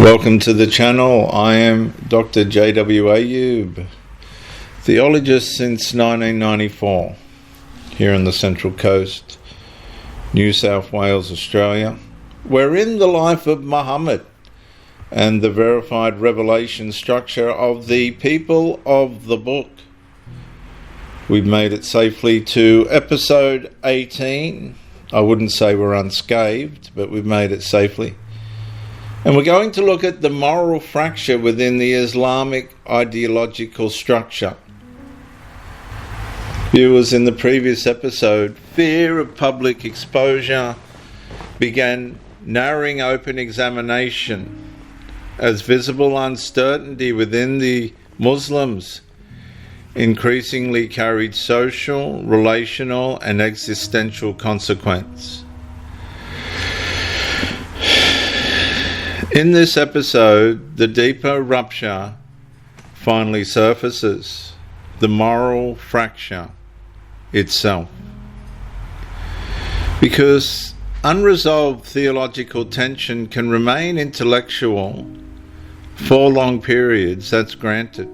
Welcome to the channel. I am Dr. J.W. Ayub, theologist since 1994, here on the Central Coast, New South Wales, Australia. We're in the life of Muhammad and the verified revelation structure of the people of the book. We've made it safely to episode 18. I wouldn't say we're unscathed, but we've made it safely. And we're going to look at the moral fracture within the Islamic ideological structure. Viewers, in the previous episode, fear of public exposure began narrowing open examination as visible uncertainty within the Muslims increasingly carried social, relational, and existential consequence. In this episode, the deeper rupture finally surfaces, the moral fracture itself. Because unresolved theological tension can remain intellectual for long periods, that's granted.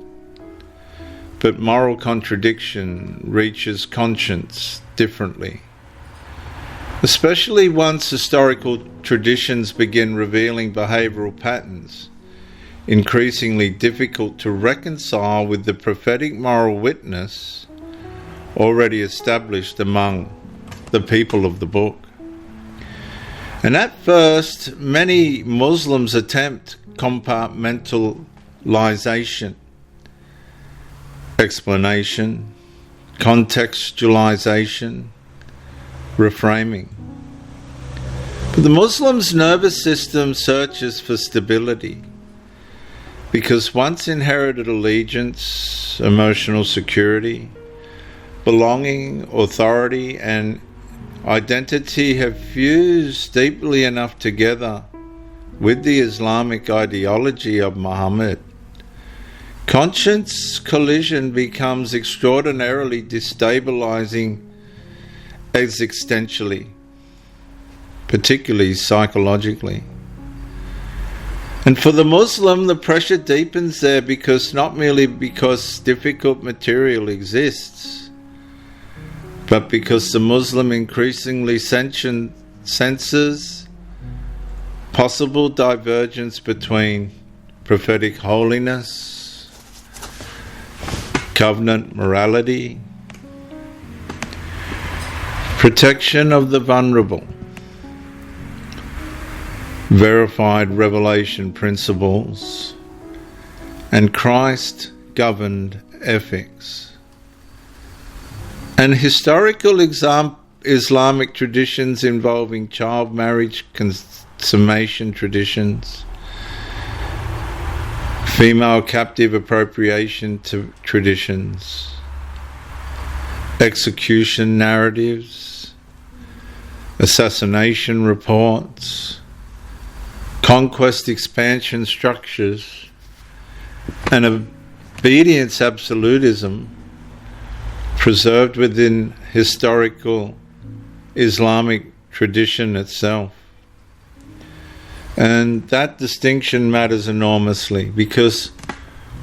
But moral contradiction reaches conscience differently. Especially once historical traditions begin revealing behavioural patterns, increasingly difficult to reconcile with the prophetic moral witness already established among the people of the book. And at first, many Muslims attempt compartmentalization, explanation, contextualization, reframing. But the Muslim's nervous system searches for stability because once inherited allegiance, emotional security, belonging, authority, and identity have fused deeply enough together with the Islamic ideology of Muhammad, conscience collision becomes extraordinarily destabilizing existentially, particularly psychologically. And for the Muslim, the pressure deepens there not merely because difficult material exists, but because the Muslim increasingly senses possible divergence between prophetic holiness, covenant morality, protection of the vulnerable, verified revelation principles, and Christ-governed ethics. And historical Islamic traditions involving child marriage consummation traditions, female captive appropriation traditions, execution narratives, assassination reports, conquest expansion structures, and obedience absolutism preserved within historical Islamic tradition itself. And that distinction matters enormously because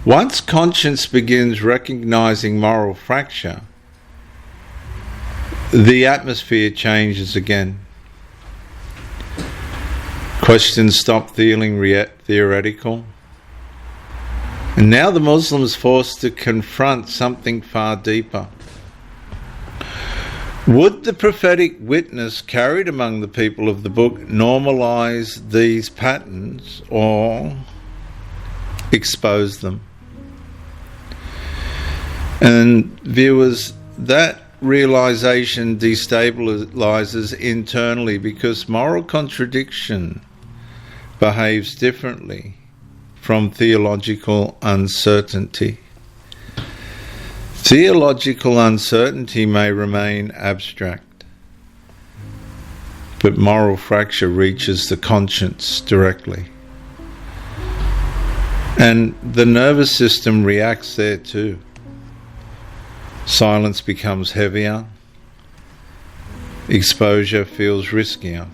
once conscience begins recognizing moral fracture, the atmosphere changes again. Questions stop feeling theoretical. And now the Muslim is forced to confront something far deeper. Would the prophetic witness carried among the people of the book normalize these patterns or expose them? And viewers, that realization destabilizes internally because moral contradiction behaves differently from theological uncertainty. Theological uncertainty may remain abstract, but moral fracture reaches the conscience directly. And the nervous system reacts there too. Silence becomes heavier, exposure feels riskier.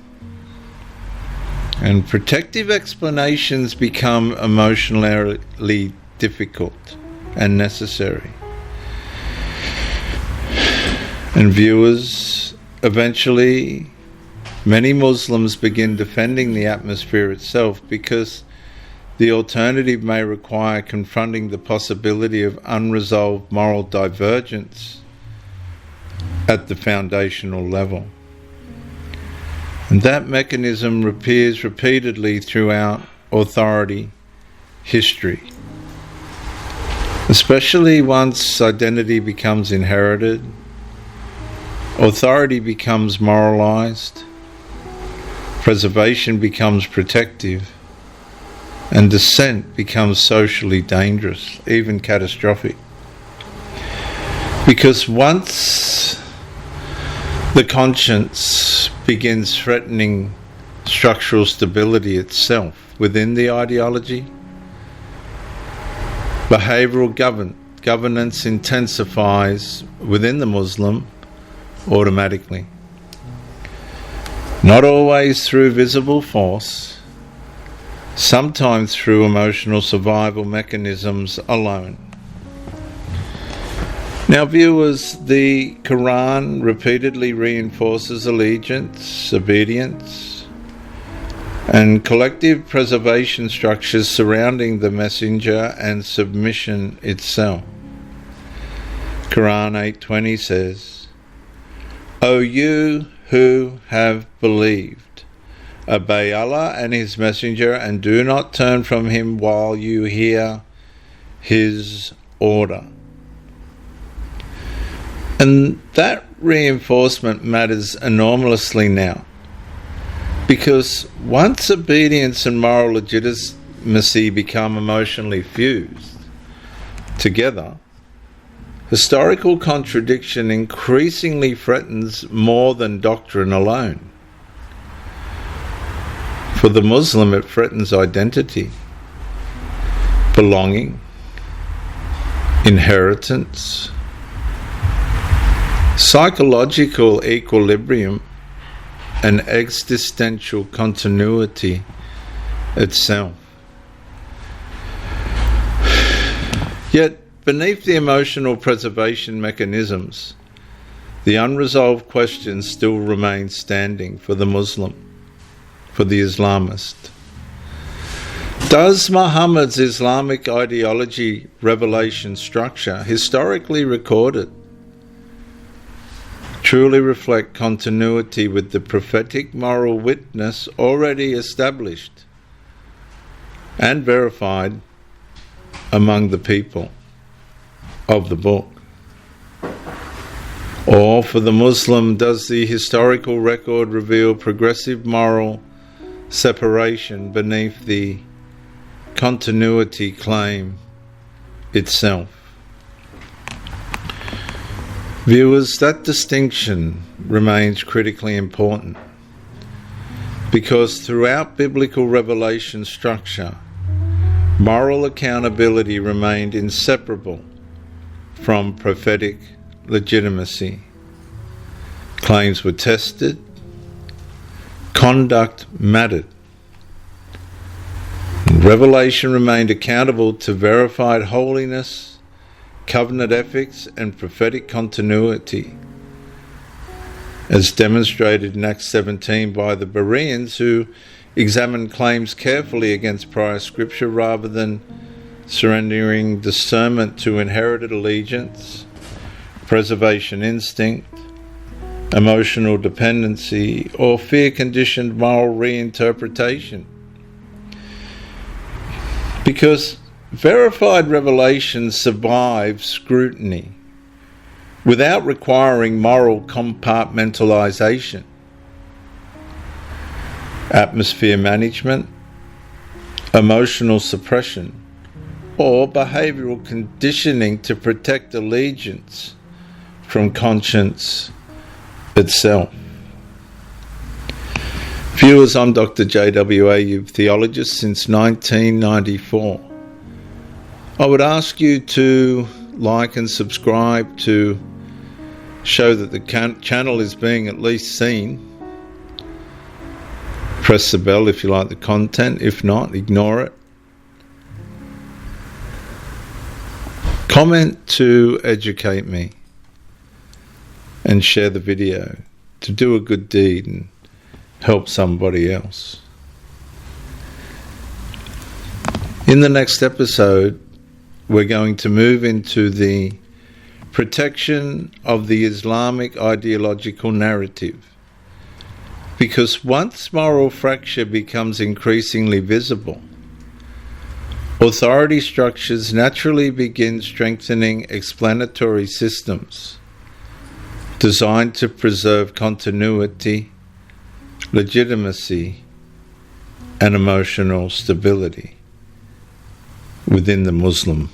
and protective explanations become emotionally difficult and necessary. And viewers, eventually, many Muslims begin defending the atmosphere itself because the alternative may require confronting the possibility of unresolved moral divergence at the foundational level. And that mechanism appears repeatedly throughout authority history, especially once identity becomes inherited, authority becomes moralized, preservation becomes protective, and dissent becomes socially dangerous, even catastrophic. Because once the conscience begins threatening structural stability itself within the ideology, behavioural governance intensifies within the Muslim automatically. Not always through visible force, sometimes through emotional survival mechanisms alone. Now viewers, the Qur'an repeatedly reinforces allegiance, obedience, and collective preservation structures surrounding the messenger and submission itself. Qur'an 8:20 says, "O you who have believed, obey Allah and His Messenger and do not turn from Him while you hear His order." And that reinforcement matters enormously now, because once obedience and moral legitimacy become emotionally fused together, historical contradiction increasingly threatens more than doctrine alone. For the Muslim, it threatens identity, belonging, inheritance, psychological equilibrium, and existential continuity itself. Yet, beneath the emotional preservation mechanisms, the unresolved questions still remain standing for the Muslim, for the Islamist. Does Muhammad's Islamic ideology revelation structure, historically recorded, truly reflect continuity with the prophetic moral witness already established and verified among the people of the book? Or for the Muslim, does the historical record reveal progressive moral separation beneath the continuity claim itself? Viewers, that distinction remains critically important, because throughout biblical revelation structure, moral accountability remained inseparable from prophetic legitimacy. Claims were tested, conduct mattered. Revelation remained accountable to verified holiness, covenant ethics, and prophetic continuity, as demonstrated in Acts 17 by the Bereans, who examined claims carefully against prior scripture rather than surrendering discernment to inherited allegiance, preservation instinct, emotional dependency, or fear-conditioned moral reinterpretation. Because verified revelation survives scrutiny without requiring moral compartmentalization. Atmosphere management, emotional suppression, or behavioural conditioning to protect allegiance from conscience itself. Viewers, I'm Dr. J.W. Ayub, theologist since 1994. I would ask you to like and subscribe to show that the channel is being at least seen. Press the bell if you like the content. If not, ignore it. Comment to educate me. And share the video to do a good deed and help somebody else. In the next episode, we're going to move into the protection of the Islamic ideological narrative. Because once moral fracture becomes increasingly visible, authority structures naturally begin strengthening explanatory systems designed to preserve continuity, legitimacy, and emotional stability within the Muslim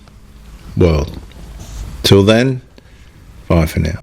world. Till then, bye for now.